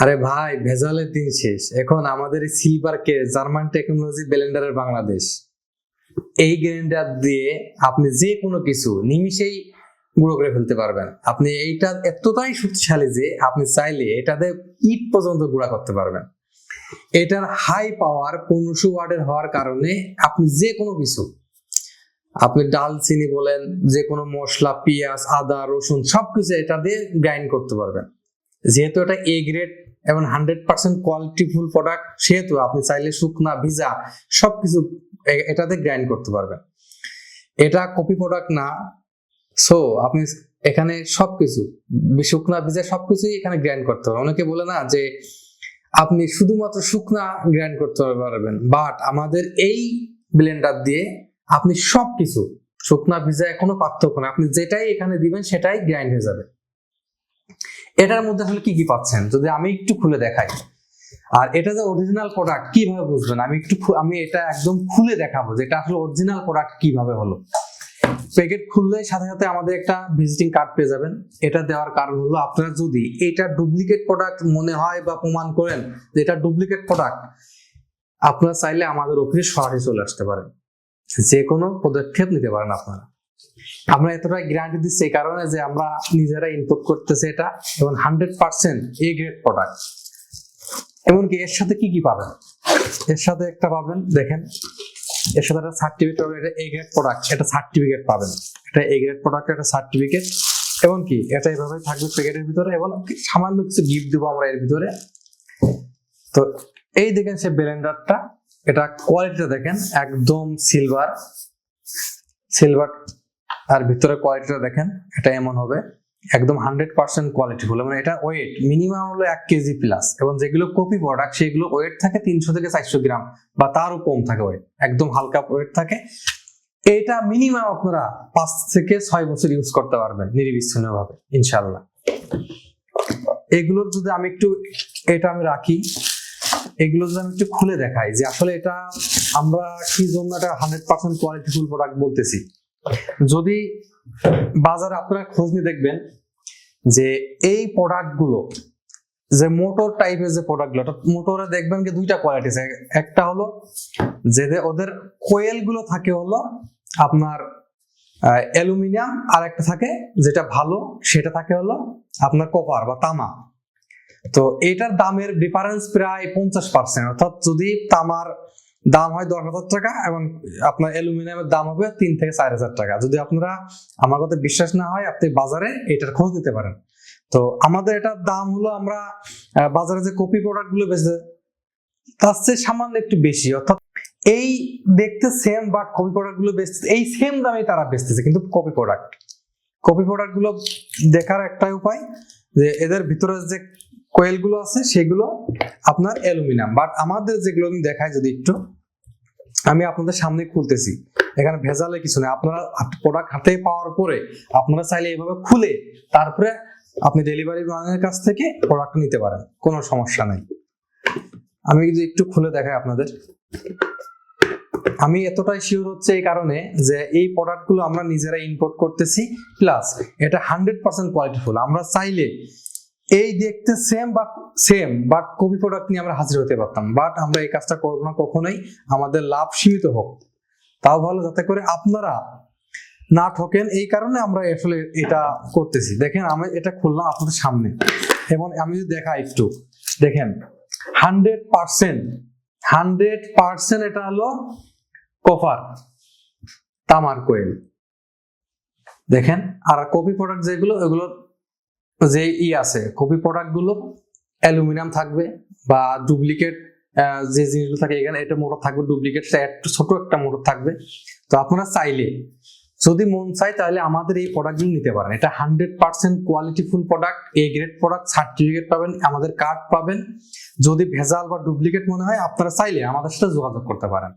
আরে ভাই, ভেজালের দিন শেষ। এখন আমাদের সিলভার কে জার্মান টেকনোলজি ব্লেন্ডারের বাংলাদেশ, এই গ্রাইন্ডার দিয়ে আপনি যে কোনো কিছু নিমিষেই গুঁড়ো করে ফেলতে পারবেন। আপনি এইটা এতটাই শক্তিশালী যে আপনি চাইলে এটাতে ইট পর্যন্ত গুঁড়া করতে পারবেন। এটার হাই পাওয়ার 1500 ওয়াটের হওয়ার কারণে আপনি যে কোনো কিছু, আপনি ডালচিনি বলেন, যে কোনো মশলা, পেঁয়াজ, আদা, রসুন সবকিছু এটা দিয়ে গ্রাইন্ড করতে পারবেন। যেহেতু এটা এ গ্রেড এবং 100% কোয়ালিটিফুল প্রোডাক্ট, সেহেতু আপনি চাইলে শুকনা ভিজা সবকিছু এটাতে গ্রাইন্ড করতে পারবেন। এটা কপি প্রোডাক্ট না, সো আপনি এখানে সবকিছু শুকনা ভিজা সবকিছুই এখানে গ্রাইন্ড করতে পারবেন। অনেকে বলে না যে আপনি শুধুমাত্র শুকনা গ্রাইন্ড করতে পারবেন, বাট আমাদের এই ব্লেন্ডার দিয়ে আপনি সবকিছু শুকনা ভিজা কোনো পার্থক্য না, আপনি যেটাই এখানে দিবেন সেটাই গ্রাইন্ড হয়ে যাবে। এটার মধ্যে আসলে কি কি পাচ্ছেন যদি আমি একটু খুলে দেখাই, আর এটা যে অরিজিনাল প্রোডাক্ট কিভাবে বুঝবেন আমি এটা একদম খুলে দেখাবো যে এটা আসলে অরিজিনাল প্রোডাক্ট কিভাবে হলো। প্যাকেট খুললে সাথে সাথে আমাদের একটা ভিজিটিং কার্ড পেয়ে যাবেন। এটা দেওয়ার কারণ হলো আপনারা যদি এটা ডুপ্লিকেট প্রোডাক্ট মনে হয় বা প্রমাণ করেন যে এটা ডুপ্লিকেট প্রোডাক্ট, আপনারা চাইলে আমাদের অফিসে সরাসরি চলে আসতে পারেন, যে কোনো পদক্ষেপ নিতে পারেন আপনারা। আমরা এতটাই গ্যারান্টি দিচ্ছি এই কারণে যে আমরা নিজেরা ইনপুট করতেছি এটা, এবং 100% এ গ্রেড প্রোডাক্ট। এমনকি এর সাথে কি কি পাবেন, এর সাথে একটা পাবেন, দেখেন এর সাথে একটা সার্টিফিকেট পাবেন, এটা এ গ্রেড প্রোডাক্ট, এটা সার্টিফিকেট পাবেন, এটা এ গ্রেড প্রোডাক্ট, এটা সার্টিফিকেট। এমনকি এটা এইভাবে থাকবে প্যাকেটের ভিতরে, এবং সামান্য কিছু গিফট দেবো আমরা এর ভিতরে। তো এই দেখেন সে ব্লেন্ডারটা, এটা কোয়ালিটিটা দেখেন একদম সিলভার আর ভিতরে কোয়ালিটিটা দেখেন, এটা এমন হবে একদম 100% কোয়ালিটিফুল। মানে এটা ওয়েট মিনিমাম হলো 1 কেজি প্লাস, এবং যেগুলো কপি প্রোডাক্ট সেগুলো ওয়েট থাকে 300 থেকে 400 গ্রাম বা তারও কম থাকে ওয়েট, একদম হালকা ওয়েট থাকে। এটা মিনিমাম আপনারা 5 থেকে 6 বছর ইউজ করতে পারবেন নির্বিচ্ছিন্ন ভাবে ইনশাআল্লাহ। এগুলোর যদি আমি একটু আমি রাখি, এগুলো যদি আমি একটু খুলে দেখাই যে আসলে এটা আমরা কি জন্য এটা 100% কোয়ালিটিফুল প্রোডাক্ট বলতেছি। যদি বাজারে আপনারা খোঁজ নিয়ে দেখবেন যে এই প্রোডাক্টগুলো যে মোটর টাইপের যে প্রোডাক্টগুলো, মোটরে দেখবেন যে দুইটা কোয়ালিটি আছে। একটা হলো যে ওদের কোয়েল গুলো থাকে হলো আপনার অ্যালুমিনিয়াম, আর একটা থাকে যেটা ভালো সেটা থাকে হলো আপনার কপার বা তামা। তো এটার দামের ডিফারেন্স প্রায় 50%, অর্থাৎ যদি তামার দাম হয় 10,000 টাকা এবং আপনার অ্যালুমিনিয়ামের দাম হবে 3 থেকে 4,000 টাকা। যদি আপনারা আমার কথা বিশ্বাস না হয়, আপনি বাজারে এটার খোঁজ নিতে পারেন। তো আমাদের এটার দাম হলো, আমরা বাজারে যে কপি প্রোডাক্ট গুলো বেচে তার চেয়ে সামান্য একটু বেশি, অর্থাৎ এই দেখতে সেম বাট কপি প্রোডাক্ট গুলো বেচতেছে এই সেম দামে তারা বেচতেছে, কিন্তু কপি প্রোডাক্ট গুলো দেখার একটাই উপায় যে এদের ভিতরে যে কোয়েল গুলো আছে সেগুলো আপনার অ্যালুমিনিয়াম, বাট আমাদের যেগুলো আমি দেখাই যদি একটু, আমি আপনাদের সামনে খুলতেছি, এখানে ভেজালে কিছু নেই। আপনারা প্রোডাক্ট হাতে পাওয়ার পরে আপনারা চাইলে এইভাবে খুলে তারপরে আপনি ডেলিভারি ম্যানের কাছ থেকে প্রোডাক্ট নিতে পারেন, কোনো সমস্যা নেই। আমি যদি একটু খুলে দেখাই আপনাদের, আমি এতটাই শিওর হচ্ছে এই কারণে যে এই প্রোডাক্টগুলো আমরা নিজেরা ইম্পোর্ট করতেছি, প্লাস এটা 100% কোয়ালিটিফুল। আমরা চাইলে এই দেখতে সেম বাট কপি প্রোডাক্ট নিয়ে আমরা হাজির হতে পারতাম, বাট আমরা এই কাজটা করবো না কখনোই। আমাদের লাভ সীমিত হোক, তাও ভালো, যাতে করে আপনারা না ঠকেন, এই কারণে আমরা আসলে এটা করতেছি। দেখেন আমি এটা খুললাম আপনাদের সামনে, এবং আমি যদি দেখাই একটু দেখেন 100% এটা হলো কপার তামার কোয়েল দেখেন। আর কপি প্রোডাক্ট যেগুলো, এগুলো যে আছে কপি প্রোডাক্ট গুলো অ্যালুমিনিয়াম থাকবে বা ডুপ্লিকেট যে জিনিসগুলো থাকে, এখানে এটা মোটর থাকবে, ডুপ্লিকেট ছোট একটা মোটর থাকবে। তো আপনারা চাইলে যদি মন চায় তাহলে আমাদের এই প্রোডাক্টগুলো নিতে পারেন। এটা 100% qualityful product, A grade product, certificate পাবেন, আমাদের কার্ড পাবেন। যদি ভেজাল বা ডুপ্লিকেট মনে হয় আপনারা চাইলে আমাদের সাথে যোগাযোগ করতে পারেন।